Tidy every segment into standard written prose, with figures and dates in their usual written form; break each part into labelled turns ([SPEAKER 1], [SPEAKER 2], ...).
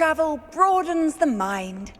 [SPEAKER 1] travel broadens the mind.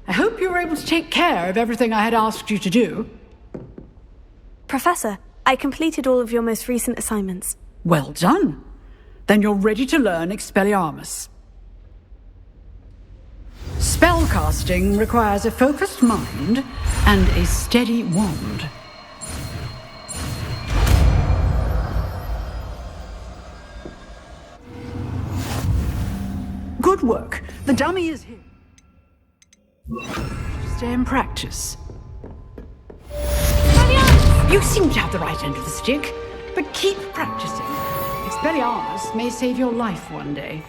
[SPEAKER 2] I hope you were able to take care of everything I had asked you to do.
[SPEAKER 3] Professor, I completed all of your most recent assignments.
[SPEAKER 2] Well done. Then you're ready to learn Expelliarmus. Spellcasting requires a focused mind and a steady wand. Good work. The dummy is here. Stay in practice. You seem to have the right end of the stick, but keep practicing. Expelliarmus may save your life one day.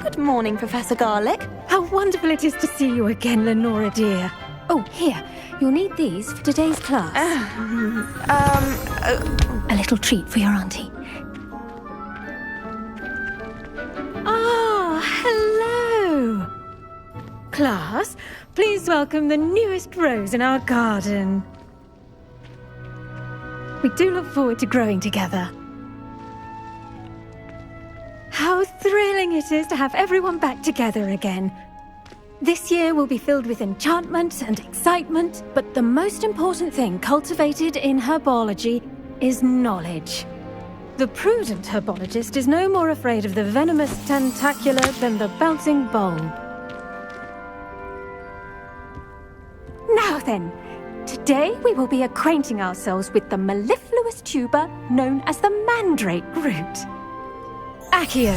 [SPEAKER 3] Good morning, Professor Garlick.
[SPEAKER 4] How wonderful it is to see you again, Lenora dear. Oh, here. You'll need these for today's class. A little treat for your auntie. Ah, hello. Class, please welcome the newest rose in our garden. We do look forward to growing together. How thrilling it is to have everyone back together again. This year will be filled with enchantment and excitement, but the most important thing cultivated in herbology is knowledge. The prudent herbologist is no more afraid of the venomous tentacula than the bouncing bulb. Now then, today we will be acquainting ourselves with the mellifluous tuber known as the mandrake root. Accio.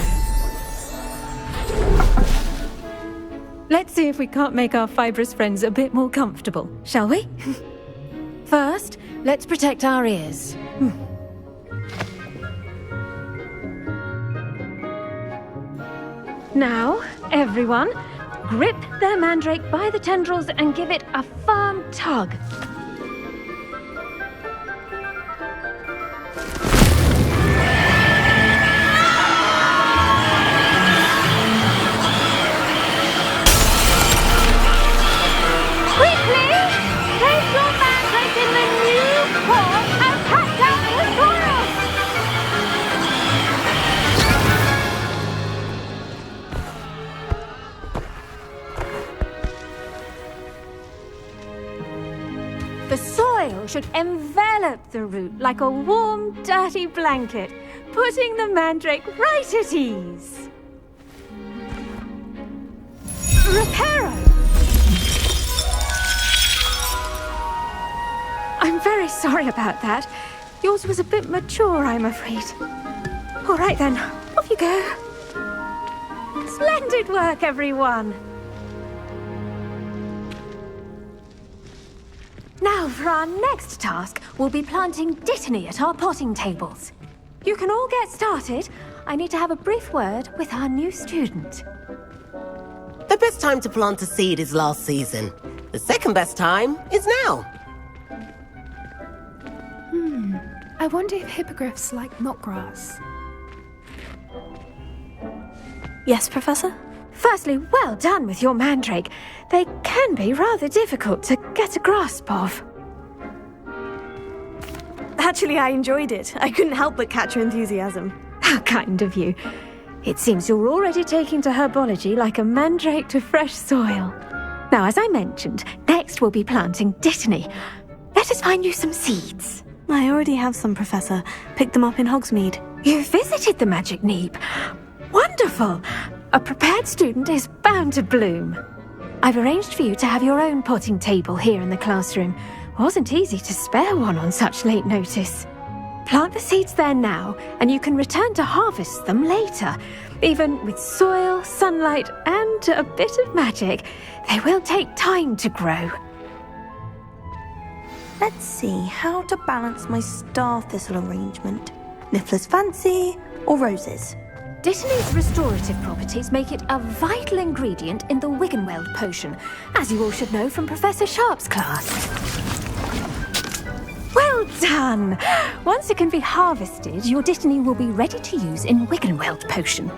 [SPEAKER 4] Let's see if we can't make our fibrous friends a bit more comfortable, shall we? First, let's protect our ears. Now, everyone, grip their mandrake by the tendrils and give it a firm tug. The soil should envelop the root like a warm, dirty blanket, putting the mandrake right at ease. Reparo! I'm very sorry about that. Yours was a bit mature, I'm afraid. All right then, off you go. Splendid work, everyone. Now, for our next task, we'll be planting dittany at our potting tables. You can all get started. I need to have a brief word with our new student.
[SPEAKER 5] The best time to plant a seed is last season. The second best time is now.
[SPEAKER 6] I wonder if hippogriffs like knotgrass.
[SPEAKER 3] Yes, Professor?
[SPEAKER 4] Firstly, well done with your mandrake. They can be rather difficult to get a grasp of.
[SPEAKER 3] Actually, I enjoyed it. I couldn't help but catch your enthusiasm.
[SPEAKER 4] How kind of you. It seems you're already taking to herbology like a mandrake to fresh soil. Now, as I mentioned, next we'll be planting dittany. Let us find you some seeds.
[SPEAKER 3] I already have some, Professor. Picked them up in Hogsmeade.
[SPEAKER 4] You visited the Magic Neep. Wonderful! A prepared student is bound to bloom. I've arranged for you to have your own potting table here in the classroom. Wasn't easy to spare one on such late notice. Plant the seeds there now, and you can return to harvest them later. Even with soil, sunlight, and a bit of magic, they will take time to grow.
[SPEAKER 3] Let's see how to balance my star thistle arrangement. Niffler's fancy or roses?
[SPEAKER 4] Dittany's restorative properties make it a vital ingredient in the Wiggenweld potion, as you all should know from Professor Sharp's class. Well done! Once it can be harvested, your Dittany will be ready to use in Wiggenweld potion.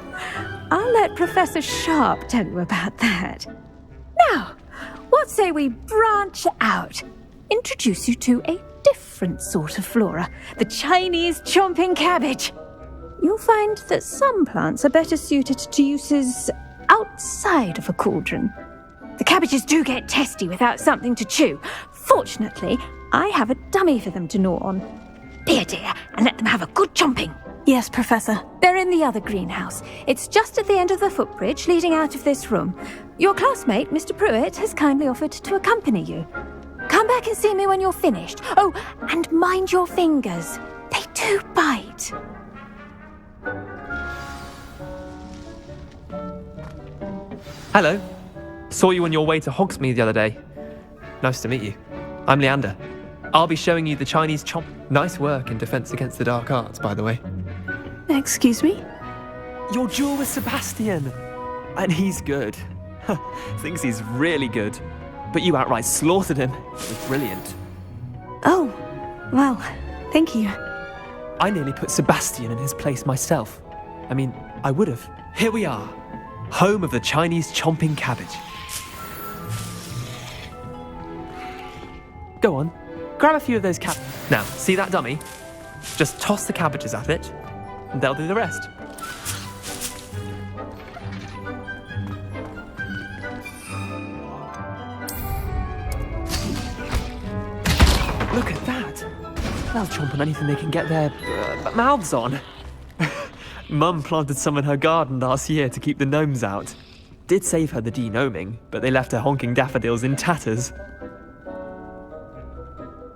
[SPEAKER 4] I'll let Professor Sharp tell you about that. Now, what say we branch out? Introduce you to a different sort of flora, the Chinese chomping cabbage. You'll find that some plants are better suited to uses outside of a cauldron. The cabbages do get testy without something to chew. Fortunately, I have a dummy for them to gnaw on. Be a dear and let them have a good chomping.
[SPEAKER 3] Yes, Professor.
[SPEAKER 4] They're in the other greenhouse. It's just at the end of the footbridge leading out of this room. Your classmate, Mr. Pruitt, has kindly offered to accompany you. Come back and see me when you're finished. Oh, and mind your fingers. They do bite.
[SPEAKER 7] Hello. Saw you on your way to Hogsmeade the other day. Nice to meet you. I'm Leander. I'll be showing you the Chinese chomp. Nice work in Defense Against the Dark Arts, by the way.
[SPEAKER 3] Excuse me?
[SPEAKER 8] Your duel with Sebastian! And he's good. Thinks he's really good. But you outright slaughtered him. It was brilliant.
[SPEAKER 3] Oh, well, thank you.
[SPEAKER 8] I nearly put Sebastian in his place myself. I mean, I would have. Here we are. Home of the Chinese chomping cabbage. Go on, grab a few of those cabbages. Now, see that dummy? Just toss the cabbages at it, and they'll do the rest. Look at that. They'll chomp on anything they can get their mouths on. Mum planted some in her garden last year to keep the gnomes out. Did save her the de-gnoming, but they left her honking daffodils in tatters.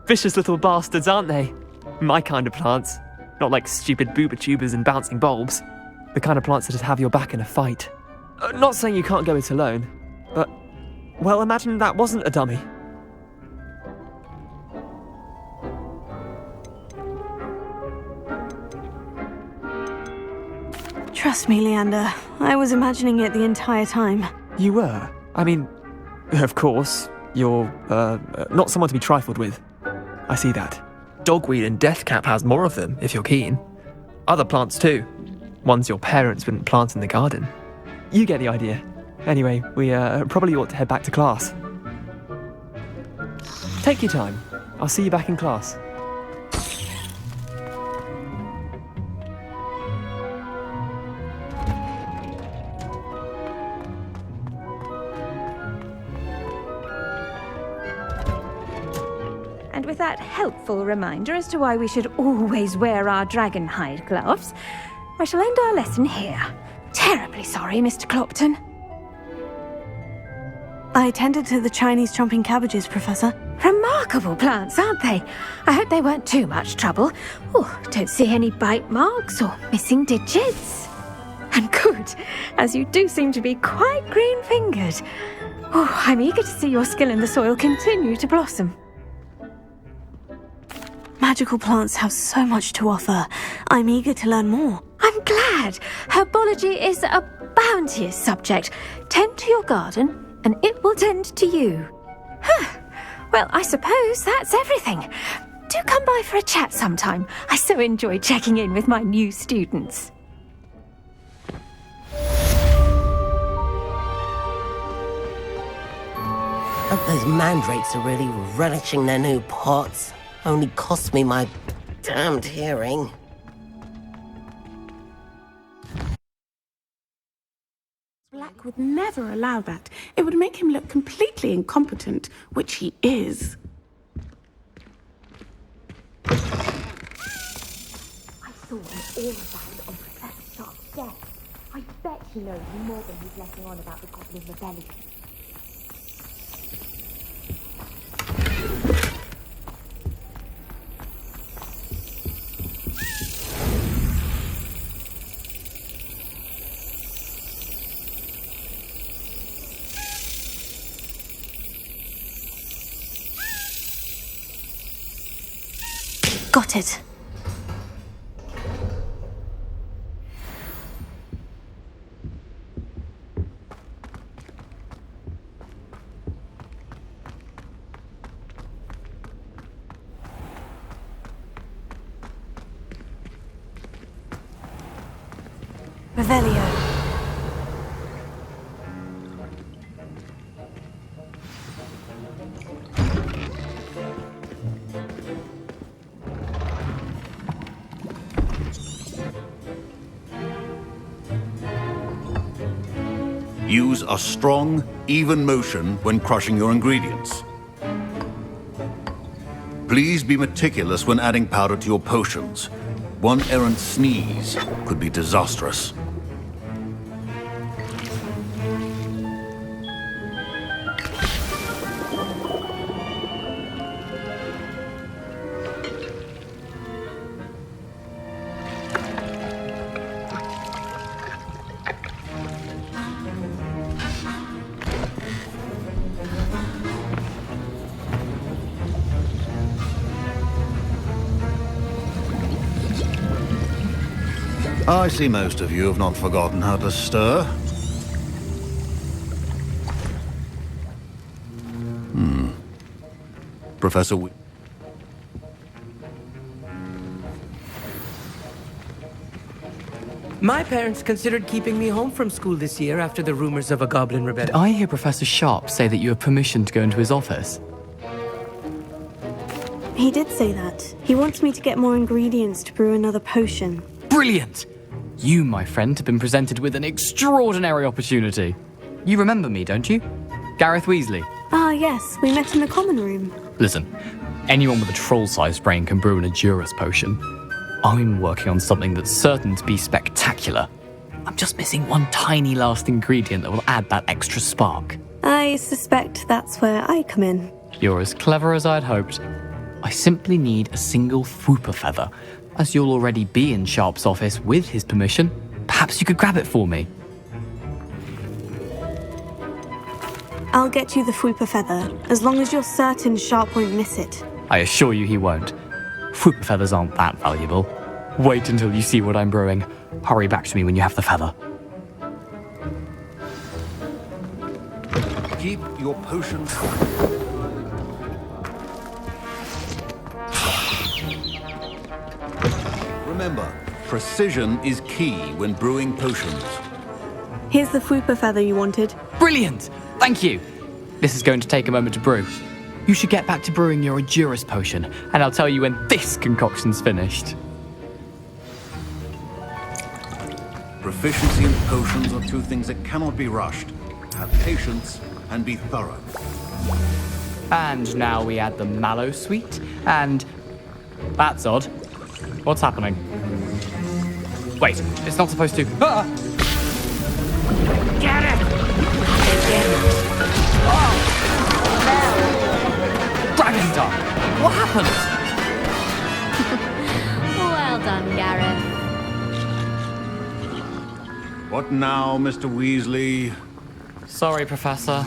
[SPEAKER 8] Vicious little bastards, aren't they? My kind of plants. Not like stupid booba tubers and bouncing bulbs. The kind of plants that just have your back in a fight. Not saying you can't go it alone, but, well, imagine that wasn't a dummy.
[SPEAKER 3] Trust me, Leander. I was imagining it the entire time.
[SPEAKER 8] You were? I mean, of course, you're, not someone to be trifled with. I see that.
[SPEAKER 7] Dogweed and deathcap has more of them, if you're keen. Other plants too. Ones your parents wouldn't plant in the garden.
[SPEAKER 8] You get the idea. Anyway, we probably ought to head back to class. Take your time. I'll see you back in class.
[SPEAKER 4] And with that helpful reminder as to why we should always wear our dragon hide gloves, I shall end our lesson here. Terribly sorry, Mr. Clopton.
[SPEAKER 3] I tended to the Chinese chomping cabbages, Professor.
[SPEAKER 4] Remarkable plants, aren't they? I hope they weren't too much trouble. Oh, don't see any bite marks or missing digits. And good, as you do seem to be quite green-fingered. Oh, I'm eager to see your skill in the soil continue to blossom.
[SPEAKER 3] Magical plants have so much to offer. I'm eager to learn more.
[SPEAKER 4] I'm glad. Herbology is a bounteous subject. Tend to your garden, and it will tend to you. Well, I suppose that's everything. Do come by for a chat sometime. I so enjoy checking in with my new students.
[SPEAKER 5] Those mandrakes are really relishing their new pots. Only cost me my damned hearing.
[SPEAKER 9] Black would never allow that. It would make him look completely incompetent, which he is.
[SPEAKER 4] I saw an all-about on Professor Sharp's desk. I bet he knows more than he's letting on about the Goblin Rebellion.
[SPEAKER 3] Got it. Revelio.
[SPEAKER 10] Use a strong, even motion when crushing your ingredients. Please be meticulous when adding powder to your potions. One errant sneeze could be disastrous. I see most of you have not forgotten how to stir. Professor
[SPEAKER 11] My parents considered keeping me home from school this year after the rumors of a goblin rebellion.
[SPEAKER 8] Did I hear Professor Sharp say that you have permission to go into his office?
[SPEAKER 3] He did say that. He wants me to get more ingredients to brew another potion.
[SPEAKER 8] Brilliant! You, my friend, have been presented with an extraordinary opportunity. You remember me, don't you? Gareth Weasley.
[SPEAKER 3] Ah, yes, we met in the common room.
[SPEAKER 8] Listen, anyone with a troll-sized brain can brew an Adurus potion. I'm working on something that's certain to be spectacular. I'm just missing one tiny last ingredient that will add that extra spark.
[SPEAKER 3] I suspect that's where I come in.
[SPEAKER 8] You're as clever as I'd hoped. I simply need a single Fwooper feather. As you'll already be in Sharp's office with his permission, perhaps you could grab it for me.
[SPEAKER 3] I'll get you the Fwooper feather, as long as you're certain Sharp won't miss it.
[SPEAKER 8] I assure you he won't. Fwooper feathers aren't that valuable. Wait until you see what I'm brewing. Hurry back to me when you have the feather.
[SPEAKER 10] Keep your potions. Remember, precision is key when brewing potions.
[SPEAKER 3] Here's the Fwooper feather you wanted.
[SPEAKER 8] Brilliant! Thank you! This is going to take a moment to brew. You should get back to brewing your Adurus potion, and I'll tell you when this concoction's finished.
[SPEAKER 10] Proficiency and potions are two things that cannot be rushed. Have patience and be thorough.
[SPEAKER 8] And now we add the mallow sweet, and... That's odd. What's happening? Wait, it's not supposed to... Ah!
[SPEAKER 11] Get it!
[SPEAKER 8] Dragon Dog! What happened?
[SPEAKER 12] Well done, Gareth.
[SPEAKER 10] What now, Mr. Weasley?
[SPEAKER 8] Sorry, Professor.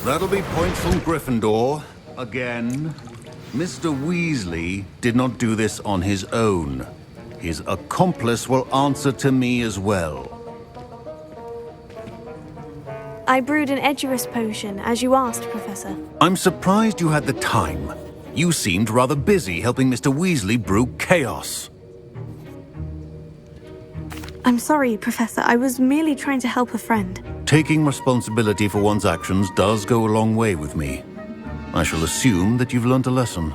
[SPEAKER 10] That'll be points from Gryffindor. Again. Mr. Weasley did not do this on his own. His accomplice will answer to me as well.
[SPEAKER 3] I brewed an Edurus potion, as you asked, Professor.
[SPEAKER 10] I'm surprised you had the time. You seemed rather busy helping Mr. Weasley brew chaos.
[SPEAKER 3] I'm sorry, Professor. I was merely trying to help a friend.
[SPEAKER 10] Taking responsibility for one's actions does go a long way with me. I shall assume that you've learnt a lesson.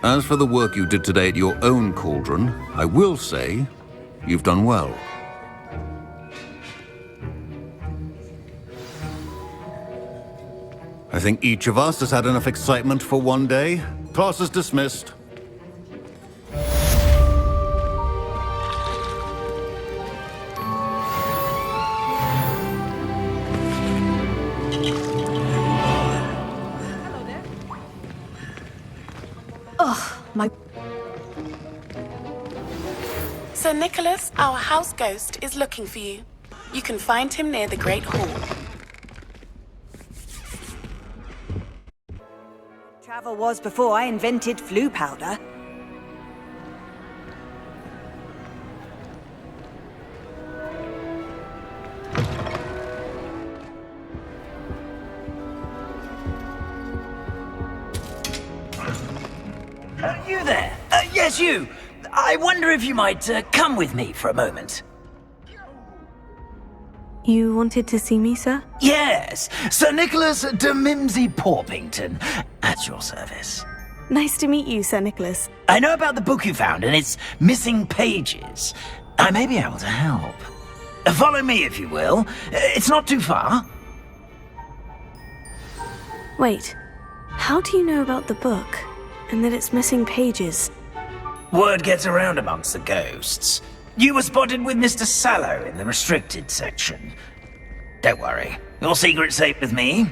[SPEAKER 10] As for the work you did today at your own cauldron, I will say you've done well. I think each of us has had enough excitement for one day. Class is dismissed.
[SPEAKER 1] My...
[SPEAKER 9] Sir Nicholas, our house ghost, is looking for you. You can find him near the Great Hall.
[SPEAKER 1] Travel was before I invented flu powder.
[SPEAKER 13] You there? Yes, you. I wonder if you might come with me for a moment.
[SPEAKER 3] You wanted to see me, sir?
[SPEAKER 13] Yes, Sir Nicholas de Mimsy Porpington, at your service.
[SPEAKER 3] Nice to meet you, Sir Nicholas.
[SPEAKER 13] I know about the book you found and its missing pages. I may be able to help. Follow me, if you will. It's not too far.
[SPEAKER 3] Wait, how do you know about the book, and that it's missing pages?
[SPEAKER 13] Word gets around amongst the ghosts. You were spotted with Mr. Sallow in the restricted section. Don't worry, your secret's safe with me.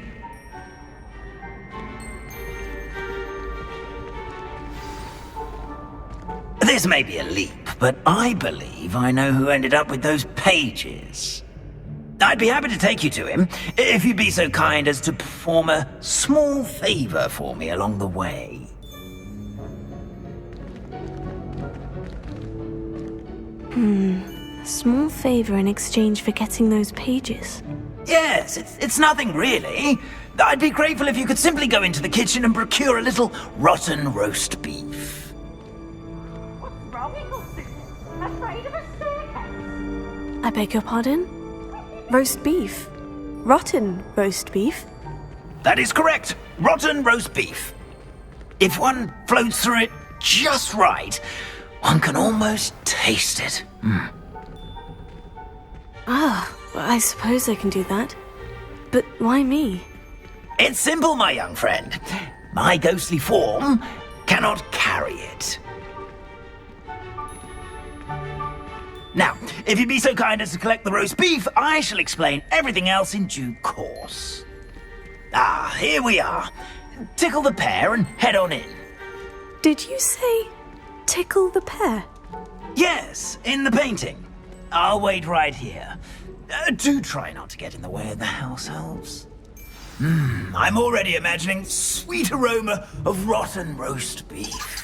[SPEAKER 13] This may be a leap, but I believe I know who ended up with those pages. I'd be happy to take you to him, if you'd be so kind as to perform a small favor for me along the way.
[SPEAKER 3] A small favor in exchange for getting those pages.
[SPEAKER 13] Yes, it's nothing really. I'd be grateful if you could simply go into the kitchen and procure a little rotten roast beef.
[SPEAKER 3] I beg your pardon? Roast beef? Rotten roast beef?
[SPEAKER 13] That is correct. Rotten roast beef. If one floats through it just right, one can almost taste it.
[SPEAKER 3] I suppose I can do that. But why me?
[SPEAKER 13] It's simple, my young friend. My ghostly form cannot carry it. Now, if you'd be so kind as to collect the roast beef, I shall explain everything else in due course. Here we are. Tickle the pear and head on in.
[SPEAKER 3] Did you say tickle the pear?
[SPEAKER 13] Yes, in the painting. I'll wait right here. Do try not to get in the way of the house elves. I'm already imagining sweet aroma of rotten roast beef.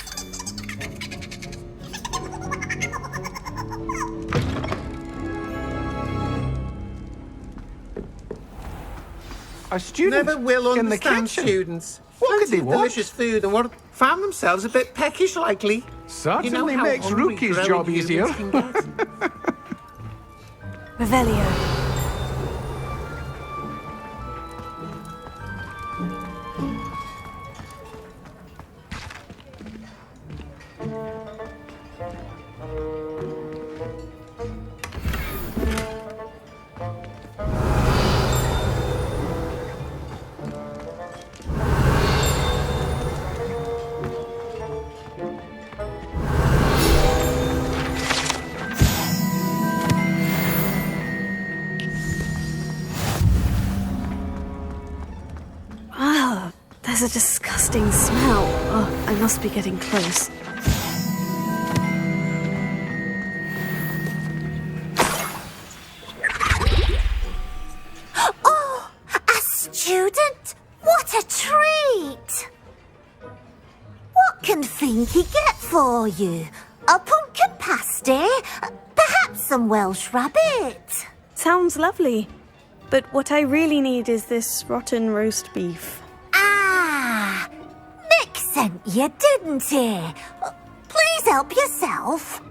[SPEAKER 14] Our students
[SPEAKER 15] never will
[SPEAKER 14] in the
[SPEAKER 15] understand
[SPEAKER 14] kitchen.
[SPEAKER 15] students.
[SPEAKER 14] What could they want?
[SPEAKER 15] Delicious food and what found themselves a bit peckish likely.
[SPEAKER 14] Certainly
[SPEAKER 15] how
[SPEAKER 14] makes
[SPEAKER 15] hungry
[SPEAKER 14] Rookie's
[SPEAKER 15] growing
[SPEAKER 14] job
[SPEAKER 15] humans
[SPEAKER 14] easier.
[SPEAKER 15] can get.
[SPEAKER 3] Revelio. There's a disgusting smell. Oh, I must be getting close.
[SPEAKER 16] Oh, a student? What a treat! What can Feenky get for you? A pumpkin pasty? Perhaps some Welsh rabbit?
[SPEAKER 3] Sounds lovely. But what I really need is this rotten roast beef.
[SPEAKER 16] Nick sent you, didn't he? Please help yourself.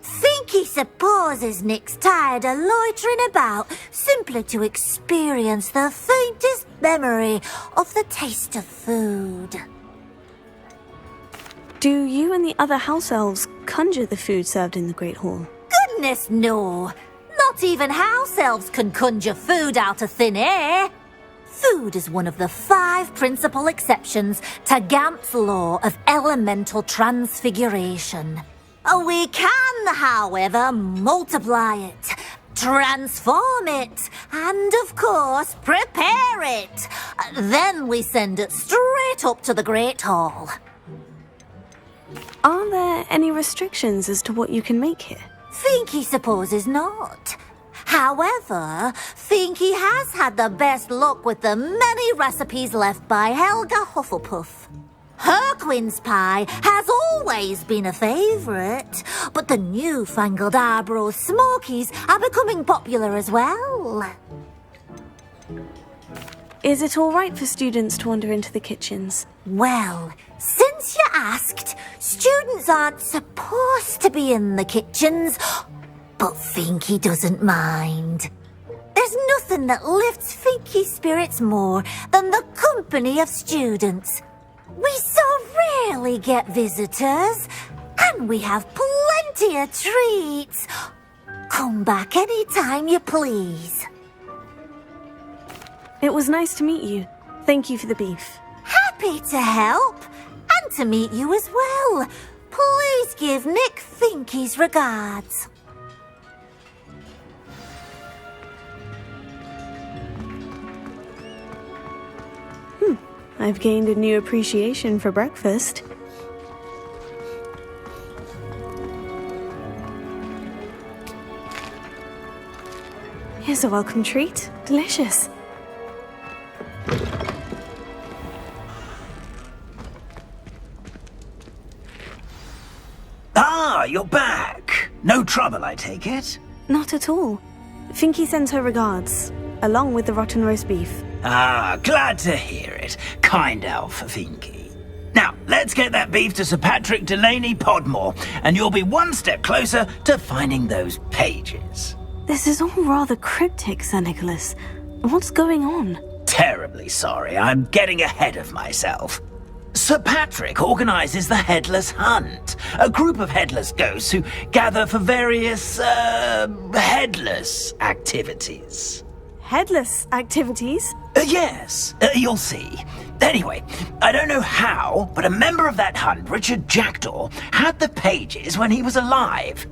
[SPEAKER 16] Feenky supposes Nick's tired of loitering about simply to experience the faintest memory of the taste of food.
[SPEAKER 3] Do you and the other house elves conjure the food served in the Great Hall?
[SPEAKER 16] Goodness, no. Not even house elves can conjure food out of thin air. Food is one of the 5 principal exceptions to Gamp's law of elemental transfiguration. We can, however, multiply it, transform it, and, of course, prepare it. Then we send it straight up to the Great Hall.
[SPEAKER 3] Are there any restrictions as to what you can make here?
[SPEAKER 16] Feenky supposes not. However, Feenky has had the best luck with the many recipes left by Helga Hufflepuff. Her quince pie has always been a favourite, but the newfangled Arbroath Smokies are becoming popular as well.
[SPEAKER 3] Is it all right for students to wander into the kitchens?
[SPEAKER 16] Well, since you asked, students aren't supposed to be in the kitchens, but Feenky doesn't mind. There's nothing that lifts Feenky's spirits more than the company of students. We so rarely get visitors, and we have plenty of treats. Come back any time you please.
[SPEAKER 3] It was nice to meet you. Thank you for the beef.
[SPEAKER 16] Happy to help, and to meet you as well. Please give Nick Feenky's regards.
[SPEAKER 3] I've gained a new appreciation for breakfast. Here's a welcome treat. Delicious.
[SPEAKER 13] Ah, you're back. No trouble, I take it?
[SPEAKER 3] Not at all. Feenky sends her regards, along with the rotten roast beef.
[SPEAKER 13] Ah, glad to hear it. Kind elf, Feenky. Now, let's get that beef to Sir Patrick Delaney Podmore, and you'll be one step closer to finding those pages.
[SPEAKER 3] This is all rather cryptic, Sir Nicholas. What's going on?
[SPEAKER 13] Terribly sorry, I'm getting ahead of myself. Sir Patrick organises the Headless Hunt, a group of headless ghosts who gather for various, headless activities.
[SPEAKER 3] Headless activities?
[SPEAKER 13] Yes, you'll see. Anyway, I don't know how, but a member of that hunt, Richard Jackdaw, had the pages when he was alive.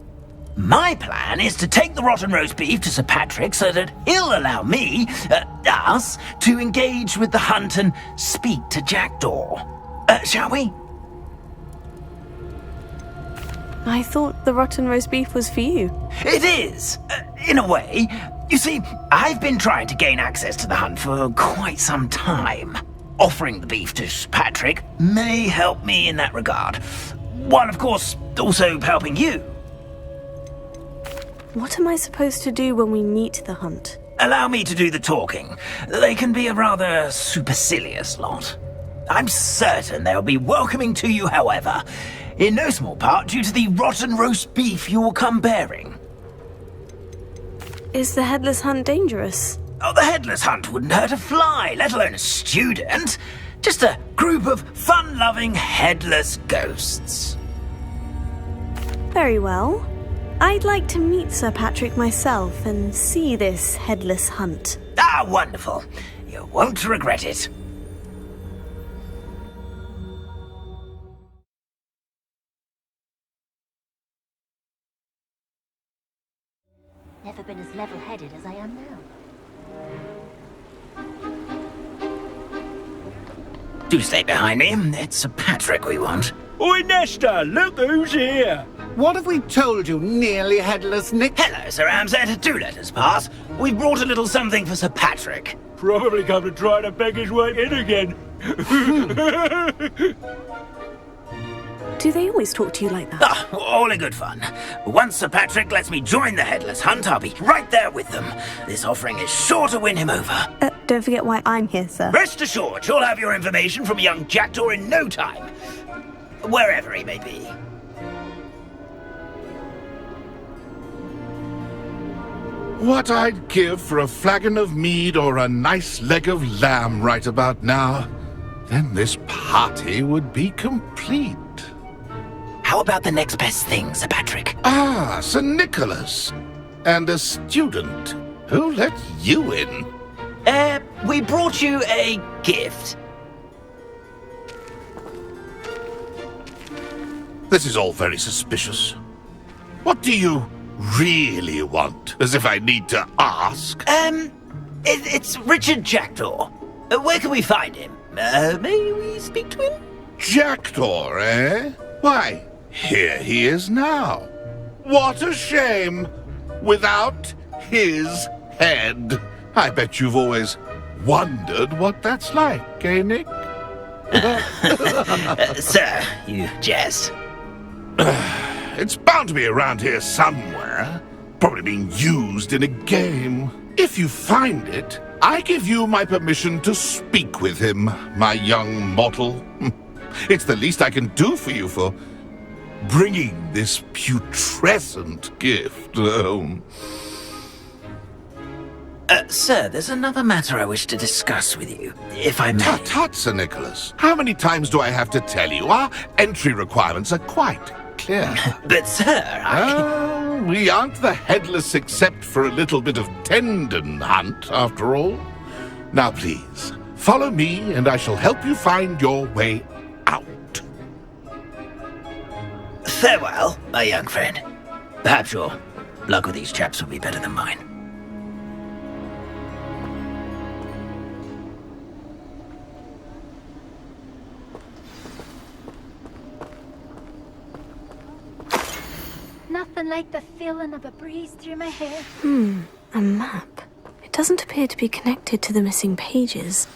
[SPEAKER 13] My plan is to take the rotten roast beef to Sir Patrick so that he'll allow me, us, to engage with the hunt and speak to Jackdaw. Shall we?
[SPEAKER 3] I thought the rotten roast beef was for you.
[SPEAKER 13] It is, in a way. You see, I've been trying to gain access to the hunt for quite some time. Offering the beef to Sir Patrick may help me in that regard, while of course also helping you.
[SPEAKER 3] What am I supposed to do when we meet the hunt?
[SPEAKER 13] Allow me to do the talking. They can be a rather supercilious lot. I'm certain they'll be welcoming to you, however, in no small part due to the rotten roast beef you will come bearing.
[SPEAKER 3] Is the Headless Hunt dangerous?
[SPEAKER 13] Oh, the Headless Hunt wouldn't hurt a fly, let alone a student. Just a group of fun-loving headless ghosts.
[SPEAKER 3] Very well. I'd like to meet Sir Patrick myself and see this Headless Hunt.
[SPEAKER 13] Ah, wonderful. You won't regret it.
[SPEAKER 16] Never been as level-headed as I am now.
[SPEAKER 13] Do stay behind me. It's Sir Patrick we want.
[SPEAKER 15] Oi, Nesta, look who's here. What have we told you, nearly headless Nick?
[SPEAKER 13] Hello, Sir Ramsay. Do let us pass. We've brought a little something for Sir Patrick.
[SPEAKER 15] Probably come to try to beg his way in again.
[SPEAKER 3] Do they always talk to you like that?
[SPEAKER 13] Ah, all in good fun. Once Sir Patrick lets me join the Headless Hunt, I'll be right there with them. This offering is sure to win him over.
[SPEAKER 3] Don't forget why I'm here, sir.
[SPEAKER 13] Rest assured, you'll have your information from young Jackdaw in no time. Wherever he may be.
[SPEAKER 17] What I'd give for a flagon of mead or a nice leg of lamb right about now. Then this party would be complete.
[SPEAKER 13] How about the next best thing, Sir Patrick?
[SPEAKER 17] Ah, Sir Nicholas. And a student. Who let you in?
[SPEAKER 13] We brought you a gift.
[SPEAKER 17] This is all very suspicious. What do you really want? As if I need to ask.
[SPEAKER 13] It's Richard Jackdaw. Where can we find him? May we speak to him?
[SPEAKER 17] Jackdaw, eh? Why, here he is now. What a shame. Without his head. I bet you've always wondered what that's like, eh, Nick?
[SPEAKER 13] Sir, you jest.
[SPEAKER 17] It's bound to be around here somewhere. Probably being used in a game. If you find it, I give you my permission to speak with him, my young mortal. It's the least I can do for you for bringing this putrescent gift home.
[SPEAKER 13] Sir, there's another matter I wish to discuss with you, if I may.
[SPEAKER 17] Tut, tut, Sir Nicholas. How many times do I have to tell you? Our entry requirements are quite clear.
[SPEAKER 13] But, sir,
[SPEAKER 17] we aren't the headless except for a little bit of tendon hunt, after all. Now, please, follow me, and I shall help you find your way out.
[SPEAKER 13] Farewell, my young friend. Perhaps your luck with these chaps will be better than mine.
[SPEAKER 4] Nothing like the feeling of a breeze through my hair.
[SPEAKER 3] A map. It doesn't appear to be connected to the missing pages.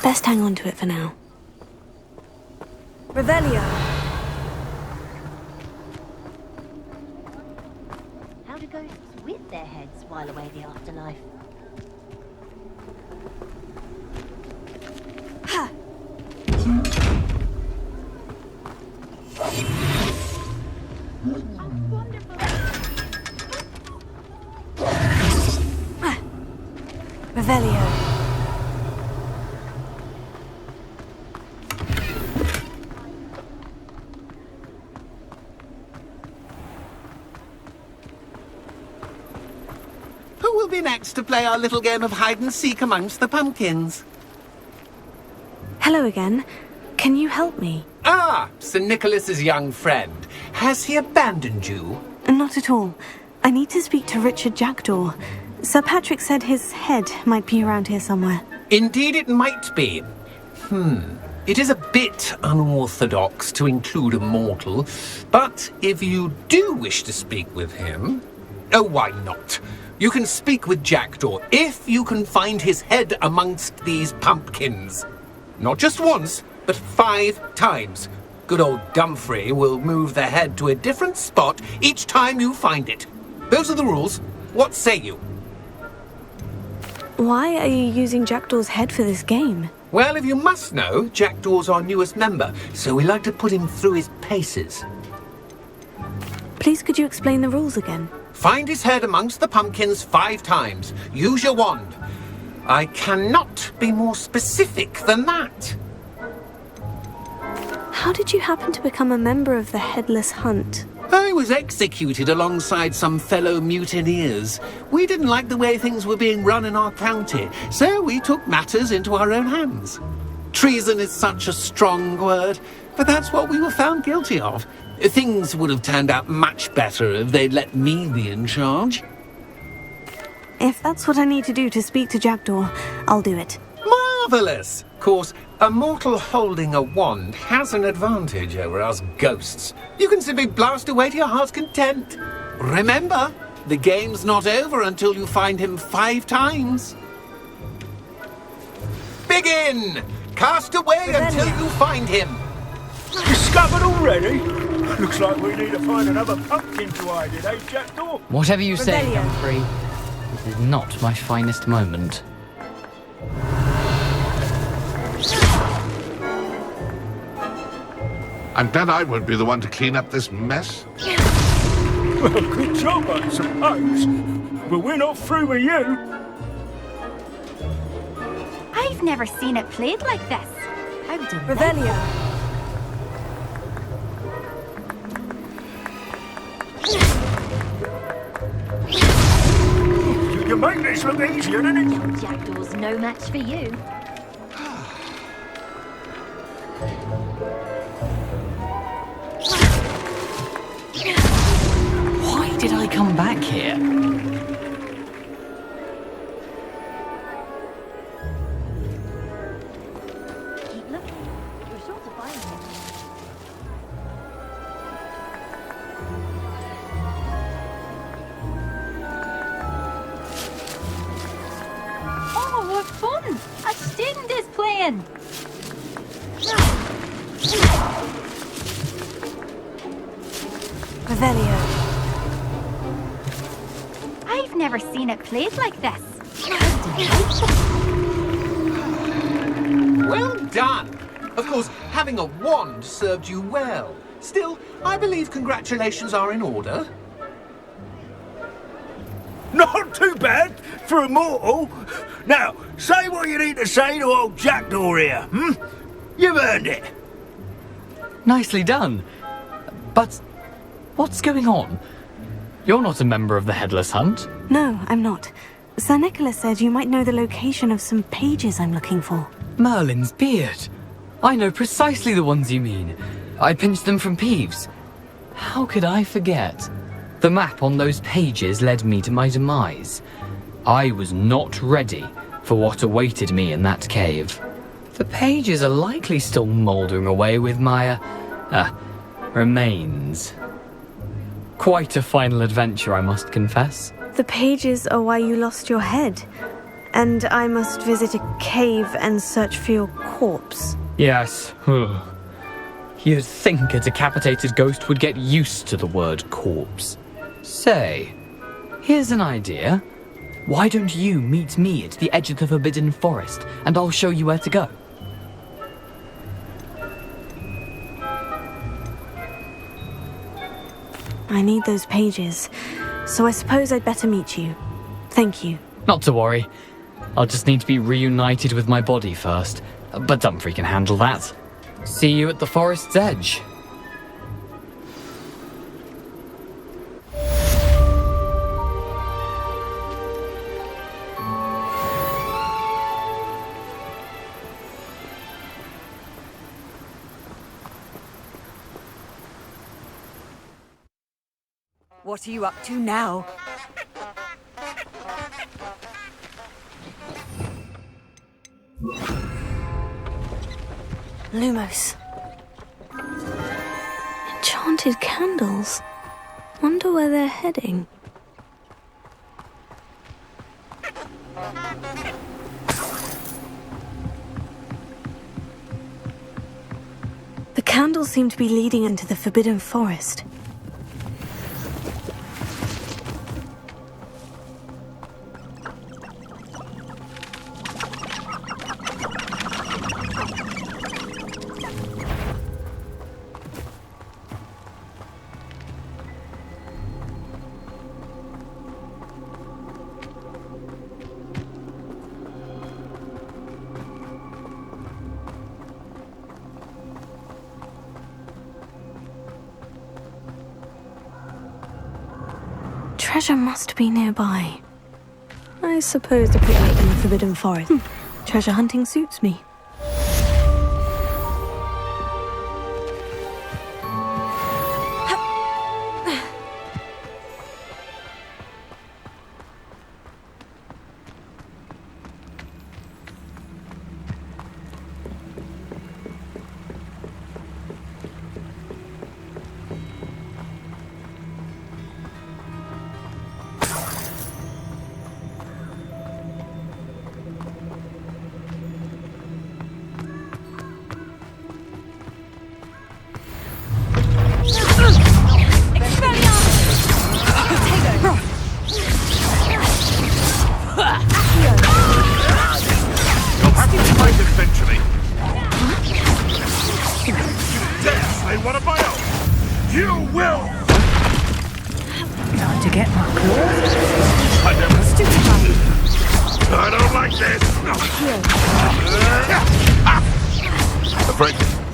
[SPEAKER 3] Best hang on to it for now. Revelio.
[SPEAKER 16] How do ghosts with their heads while away the afterlife?
[SPEAKER 3] Ha! Revelio.
[SPEAKER 15] Who will be next to play our little game of hide-and-seek amongst the pumpkins?
[SPEAKER 3] Hello again. Can you help me?
[SPEAKER 18] Ah, Sir Nicholas's young friend. Has he abandoned you?
[SPEAKER 3] Not at all. I need to speak to Richard Jackdaw. Sir Patrick said his head might be around here somewhere.
[SPEAKER 18] Indeed it might be. It is a bit unorthodox to include a mortal, but if you do wish to speak with him... Oh, why not? You can speak with Jackdaw if you can find his head amongst these pumpkins. Not just once, but 5 times. Good old Dumfrey will move the head to a different spot each time you find it. Those are the rules. What say you?
[SPEAKER 3] Why are you using Jackdaw's head for this game?
[SPEAKER 18] Well, if you must know, Jackdaw's our newest member, so we like to put him through his paces.
[SPEAKER 3] Please could you explain the rules again?
[SPEAKER 18] Find his head amongst the pumpkins 5 times. Use your wand. I cannot be more specific than that.
[SPEAKER 3] How did you happen to become a member of the Headless Hunt?
[SPEAKER 18] I was executed alongside some fellow mutineers. We didn't like the way things were being run in our county, so we took matters into our own hands. Treason is such a strong word, but that's what we were found guilty of. Things would have turned out much better if they'd let me be in charge.
[SPEAKER 3] If that's what I need to do to speak to Jackdaw, I'll do it.
[SPEAKER 18] Marvellous! Of course, a mortal holding a wand has an advantage over us ghosts. You can simply blast away to your heart's content. Remember, the game's not over until you find him 5 times. Begin! Cast away until you find him.
[SPEAKER 14] Discovered already? Looks like we need to find another pumpkin to hide in, eh, Jackdaw?
[SPEAKER 19] Whatever you say,
[SPEAKER 14] Revelio.
[SPEAKER 19] Humphrey. This is not my finest moment.
[SPEAKER 17] I'm glad I won't be the one to clean up this mess.
[SPEAKER 14] Well, good job, I suppose. But we're not through with you.
[SPEAKER 4] I've never seen it played like this.
[SPEAKER 16] How do
[SPEAKER 3] Revelio.
[SPEAKER 14] You can make this look easier, didn't it?
[SPEAKER 16] Jackdaw's no match for you.
[SPEAKER 19] Why did I come back here?
[SPEAKER 16] Keep looking. You're sure to find him.
[SPEAKER 4] Oh, what fun! A student is playing.
[SPEAKER 3] Revelio.
[SPEAKER 4] I've never seen it played like this.
[SPEAKER 18] Well done! Of course, having a wand served you well. Still, I believe congratulations are in order.
[SPEAKER 14] Not too bad for a mortal. Now, say what you need to say to old Jackdaw here, hmm? You've earned it.
[SPEAKER 19] Nicely done. But what's going on? You're not a member of the Headless Hunt.
[SPEAKER 3] No, I'm not. Sir Nicholas said you might know the location of some pages I'm looking for.
[SPEAKER 19] Merlin's beard. I know precisely the ones you mean. I pinched them from Peeves. How could I forget? The map on those pages led me to my demise. I was not ready for what awaited me in that cave. The pages are likely still mouldering away with my, remains. Quite a final adventure, I must confess.
[SPEAKER 3] The pages are why you lost your head, and I must visit a cave and search for your corpse.
[SPEAKER 19] Yes. You'd think a decapitated ghost would get used to the word corpse. Say, here's an idea. Why don't you meet me at the edge of the Forbidden Forest, and I'll show you where to go?
[SPEAKER 3] I need those pages, so I suppose I'd better meet you. Thank you.
[SPEAKER 19] Not to worry. I'll just need to be reunited with my body first, but Dumfrey can handle that. See you at the forest's edge.
[SPEAKER 1] What are you up to now?
[SPEAKER 3] Lumos. Enchanted candles. Wonder where they're heading. The candles seem to be leading into the Forbidden Forest. Treasure must be nearby. I suppose a picnic in the Forbidden Forest. Treasure hunting suits me.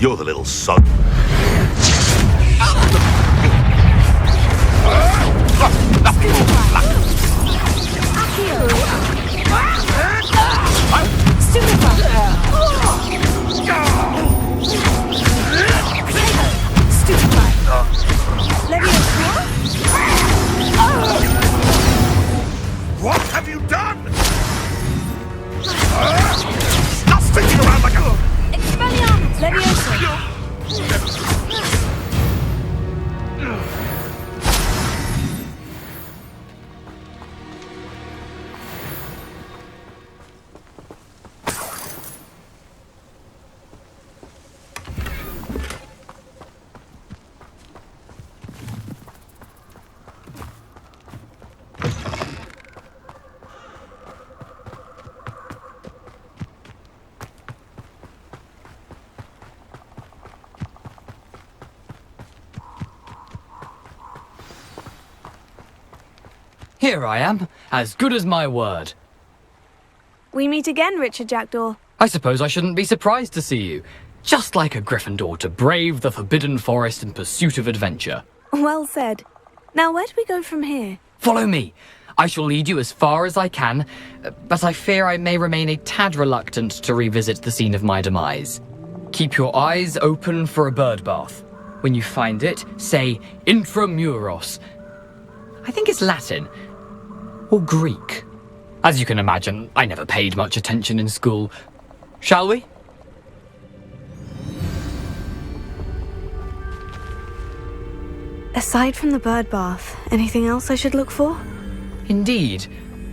[SPEAKER 17] You're the little son. What have you done? Stop sticking around like a...
[SPEAKER 1] Expelliarmus! Leviosa!
[SPEAKER 19] Here I am, as good as my word.
[SPEAKER 3] We meet again, Richard Jackdaw.
[SPEAKER 19] I suppose I shouldn't be surprised to see you. Just like a Gryffindor to brave the Forbidden Forest in pursuit of adventure.
[SPEAKER 3] Well said. Now, where do we go from here?
[SPEAKER 19] Follow me. I shall lead you as far as I can, but I fear I may remain a tad reluctant to revisit the scene of my demise. Keep your eyes open for a bird bath. When you find it, say intramuros. I think it's Latin. Or Greek. As you can imagine, I never paid much attention in school. Shall we?
[SPEAKER 3] Aside from the bird bath, anything else I should look for?
[SPEAKER 19] Indeed.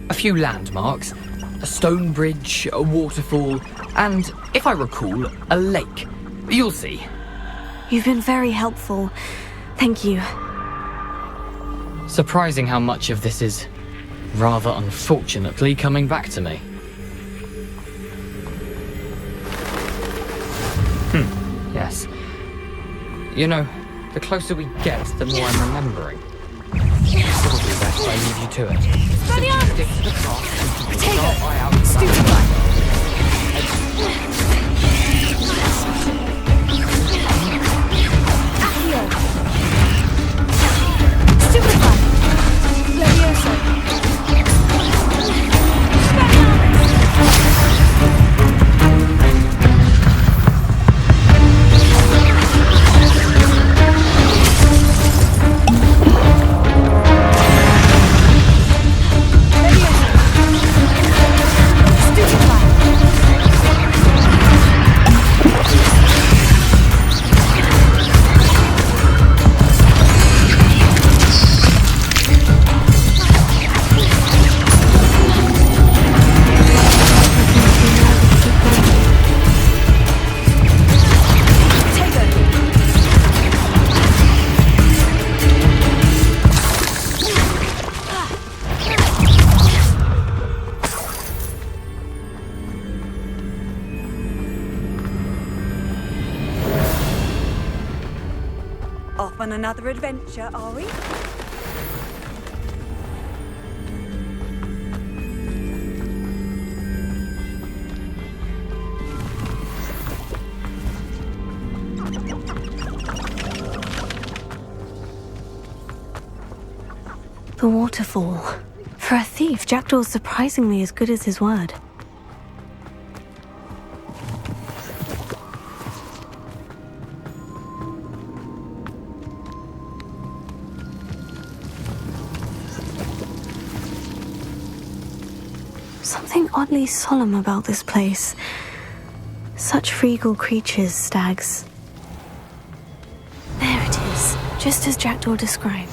[SPEAKER 19] A few landmarks. A stone bridge, a waterfall, and, if I recall, a lake. You'll see.
[SPEAKER 3] You've been very helpful. Thank you.
[SPEAKER 19] Surprising how much of this is, rather unfortunately, coming back to me. Yes. You know, the closer we get, the more I'm remembering. It's probably best I leave you to it. Simply stick to the task and keep your sharp eye out for that.
[SPEAKER 1] Off on another adventure, are we?
[SPEAKER 3] The waterfall. For a thief, Jackdaw's surprisingly as good as his word. Something oddly solemn about this place. Such regal creatures, stags. There it is, just as Jackdaw described.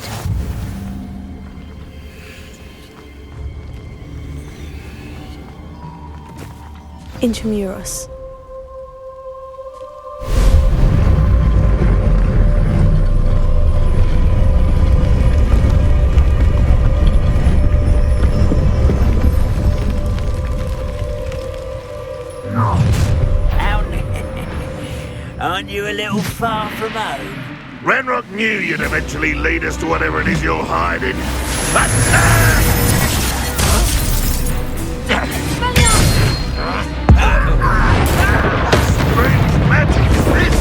[SPEAKER 3] Intramuros.
[SPEAKER 13] Aren't you a little far from home?
[SPEAKER 17] Ranrock knew you'd eventually lead us to whatever it is you're hiding. But, strange magic is this?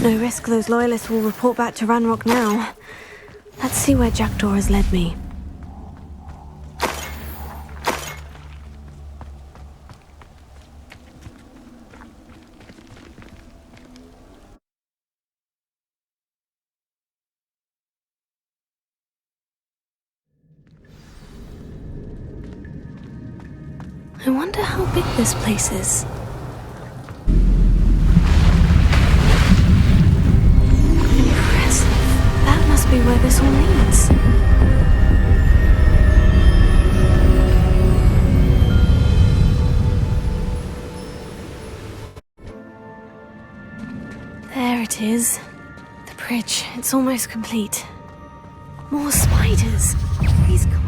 [SPEAKER 3] No risk those loyalists will report back to Ranrock now. Let's see where Jackdaw has led me. I wonder how big this place is. Impressive. That must be where this all leads. There it is. The bridge. It's almost complete. More spiders. Please come.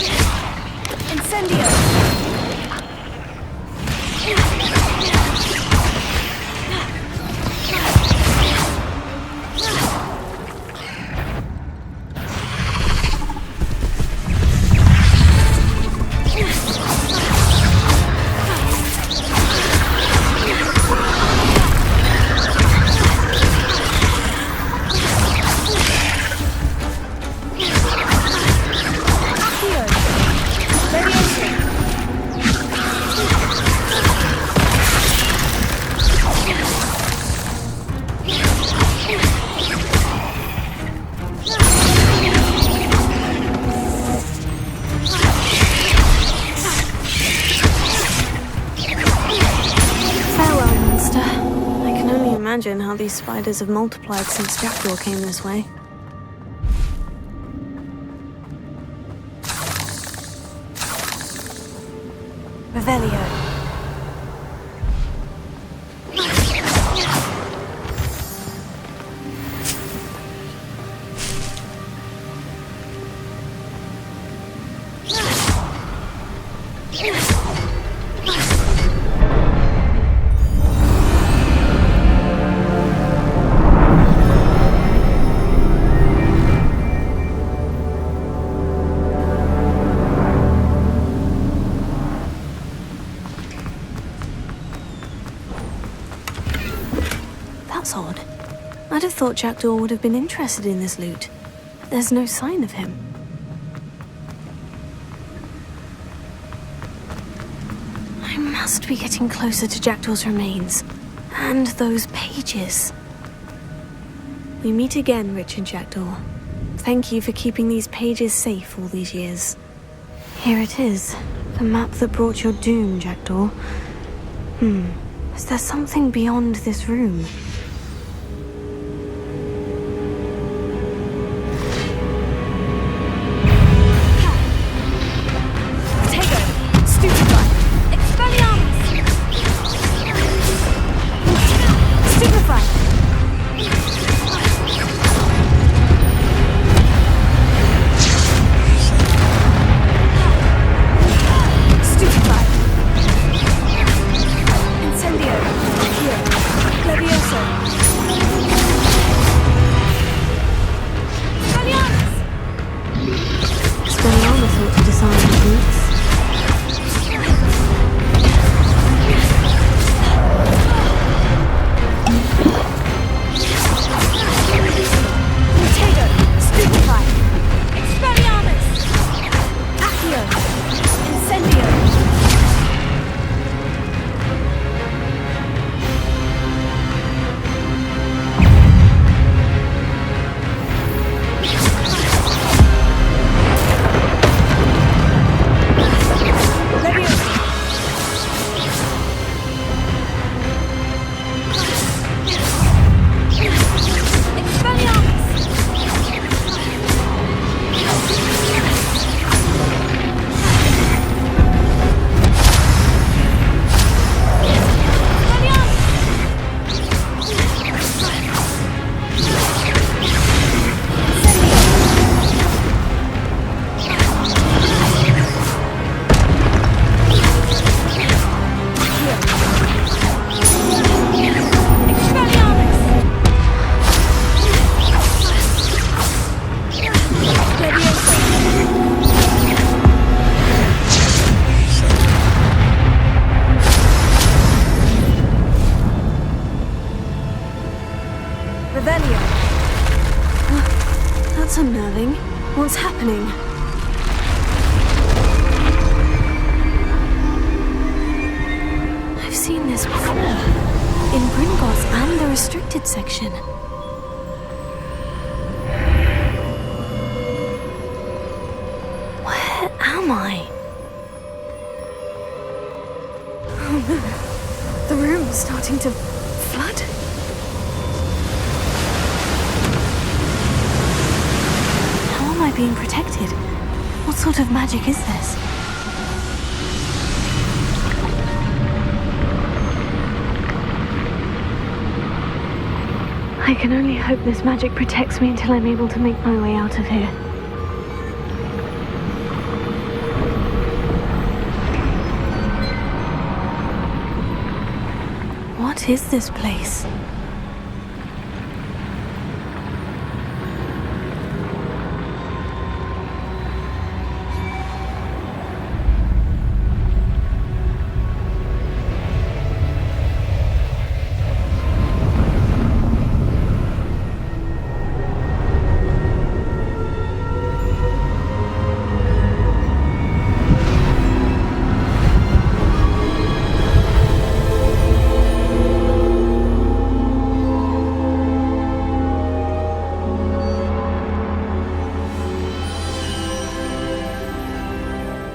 [SPEAKER 1] Incendio!
[SPEAKER 3] Imagine how these spiders have multiplied since Jackdaw came this way. Revelio. That's odd. I'd have thought Jackdaw would have been interested in this loot. There's no sign of him. I must be getting closer to Jackdaw's remains. And those pages. We meet again, Richard Jackdaw. Thank you for keeping these pages safe all these years. Here it is. The map that brought your doom, Jackdaw. Is there something beyond this room? That's unnerving. What's happening? I've seen this before. In Gringotts and the restricted section. Where am I? Oh no. The room is starting to flood. How am I being protected? What sort of magic is this? I can only hope this magic protects me until I'm able to make my way out of here. What is this place?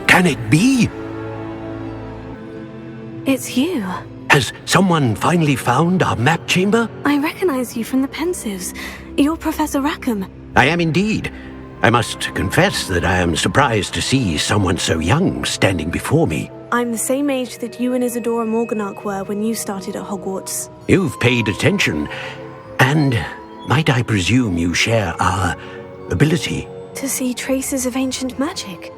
[SPEAKER 20] Can it be?
[SPEAKER 3] It's you.
[SPEAKER 20] Has someone finally found our map chamber?
[SPEAKER 3] I recognize you from the Pensives. You're Professor Rackham.
[SPEAKER 20] I am indeed. I must confess that I am surprised to see someone so young standing before me.
[SPEAKER 3] I'm the same age that you and Isadora Morganach were when you started at Hogwarts.
[SPEAKER 20] You've paid attention, and might I presume you share our ability?
[SPEAKER 3] To see traces of ancient magic.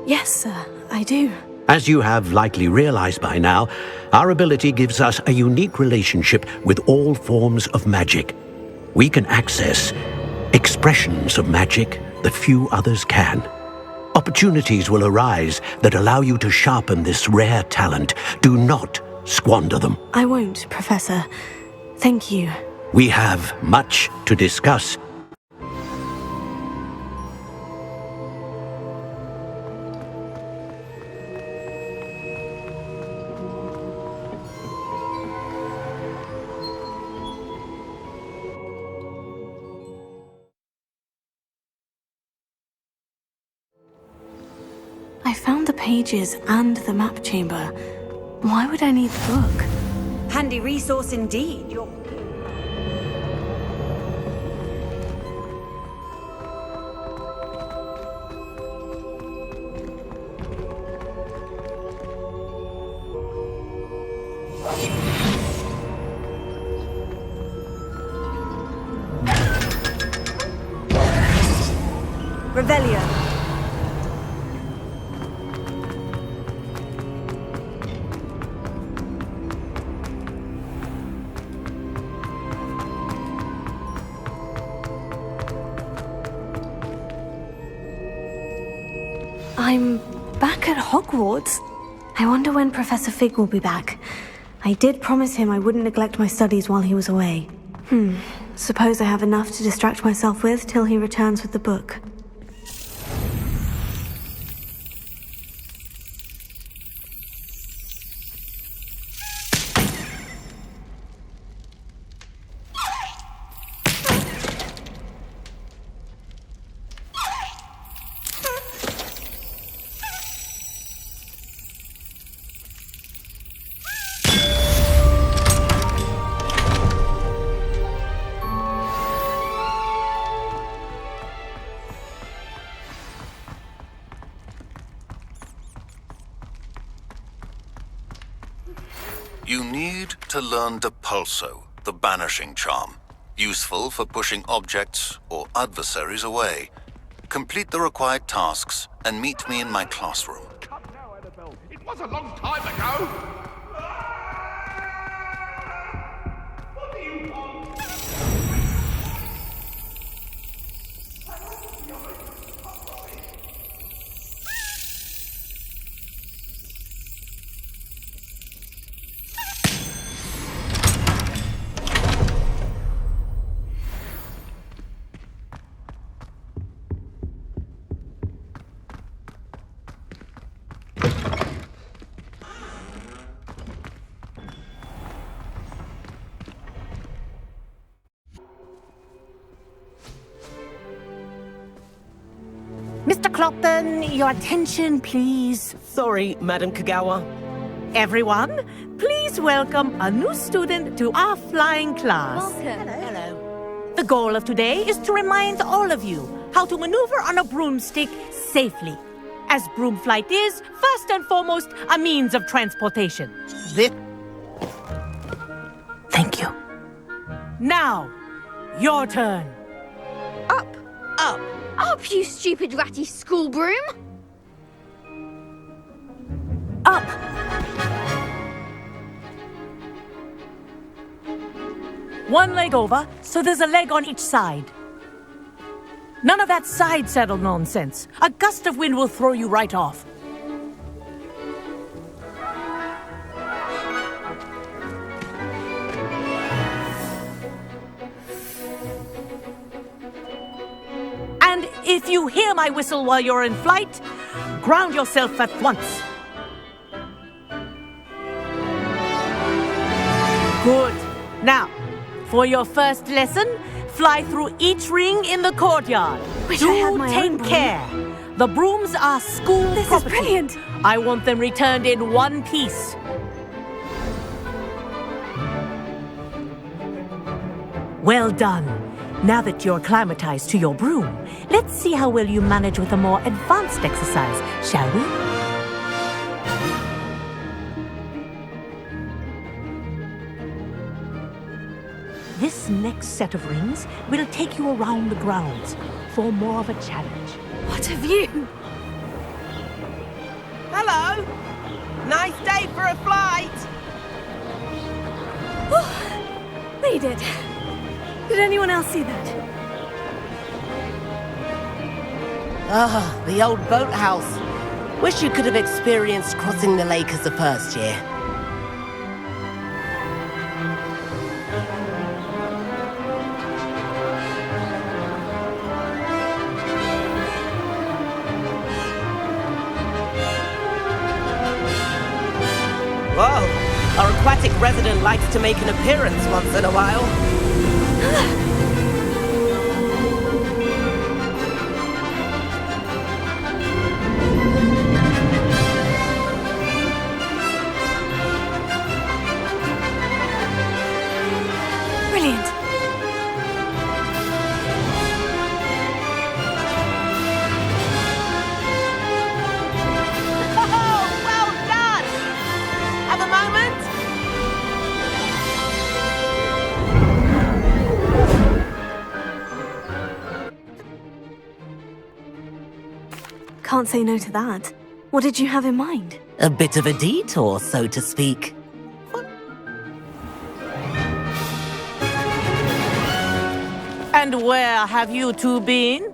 [SPEAKER 3] Yes, sir, I do.
[SPEAKER 20] As you have likely realized by now, our ability gives us a unique relationship with all forms of magic. We can access expressions of magic that few others can. Opportunities will arise that allow you to sharpen this rare talent. Do not squander them.
[SPEAKER 3] I won't, Professor. Thank you.
[SPEAKER 20] We have much to discuss.
[SPEAKER 3] I found the pages and the map chamber. Why would I need the book?
[SPEAKER 1] Handy resource indeed. Revelio.
[SPEAKER 3] I'm back at Hogwarts. I wonder when Professor Fig will be back. I did promise him I wouldn't neglect my studies while he was away. Suppose I have enough to distract myself with till he returns with the book.
[SPEAKER 10] You need to learn Depulso, the banishing charm. Useful for pushing objects or adversaries away. Complete the required tasks and meet me in my classroom.
[SPEAKER 17] It was a long time ago. What do you want?
[SPEAKER 21] Mr. Clopton, your attention, please.
[SPEAKER 11] Sorry, Madam Kagawa.
[SPEAKER 21] Everyone, please welcome a new student to our flying class.
[SPEAKER 12] Welcome.
[SPEAKER 21] Hello. The goal of today is to remind all of you how to maneuver on a broomstick safely, as broom flight is, first and foremost, a means of transportation. Thank you. Now, your turn.
[SPEAKER 12] Up.
[SPEAKER 21] Up.
[SPEAKER 12] Up, you stupid ratty school broom!
[SPEAKER 21] Up. One leg over, so there's a leg on each side. None of that side saddle nonsense. A gust of wind will throw you right off. And if you hear my whistle while you're in flight, ground yourself at once. Good. Now, for your first lesson, fly through each ring in the courtyard.
[SPEAKER 3] Wish I had my own
[SPEAKER 21] take
[SPEAKER 3] broom.
[SPEAKER 21] care. The brooms are school
[SPEAKER 3] This
[SPEAKER 21] property.
[SPEAKER 3] is brilliant.
[SPEAKER 21] I want them returned in one piece. Well done. Now that you're acclimatized to your broom, let's see how well you manage with a more advanced exercise, shall we? This next set of rings will take you around the grounds for more of a challenge.
[SPEAKER 3] What have you?
[SPEAKER 5] Hello. Nice day for a flight.
[SPEAKER 3] We did. Did anyone else see that?
[SPEAKER 5] Ah, the old boathouse. Wish you could have experienced crossing the lake as a first year. Whoa, our aquatic resident likes to make an appearance once in a while.
[SPEAKER 3] Brilliant.
[SPEAKER 5] Oh, well done! Have a moment?
[SPEAKER 3] Can't say no to that. What did you have in mind?
[SPEAKER 5] A bit of a detour, so to speak.
[SPEAKER 21] And where have you two been?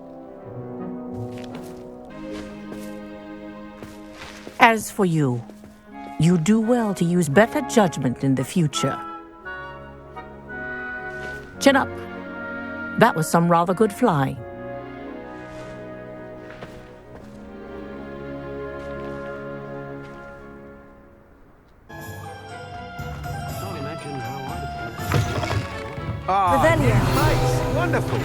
[SPEAKER 21] As for you, you do well to use better judgment in the future. Chin up. That was some rather good flying.
[SPEAKER 15] Ah,
[SPEAKER 3] Revelio.
[SPEAKER 15] nice. Wonderful.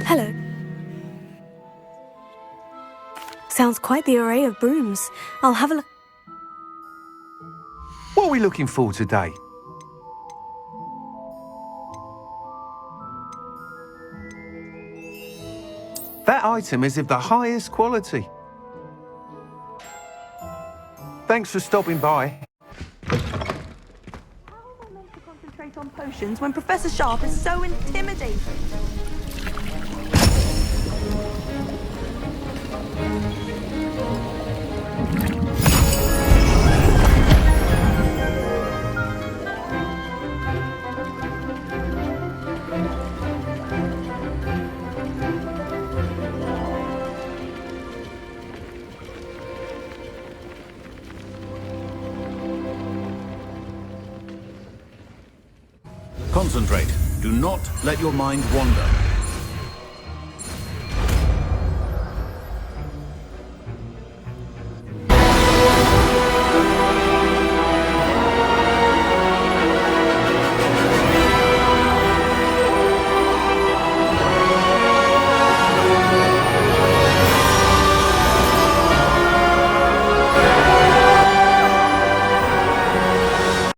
[SPEAKER 3] Hello. Sounds quite the array of brooms. I'll have a look.
[SPEAKER 15] What are we looking for today? That item is of the highest quality. Thanks for stopping by.
[SPEAKER 21] Concentrate on potions when Professor Sharp is so intimidating.
[SPEAKER 10] Concentrate. Do not let your mind wander.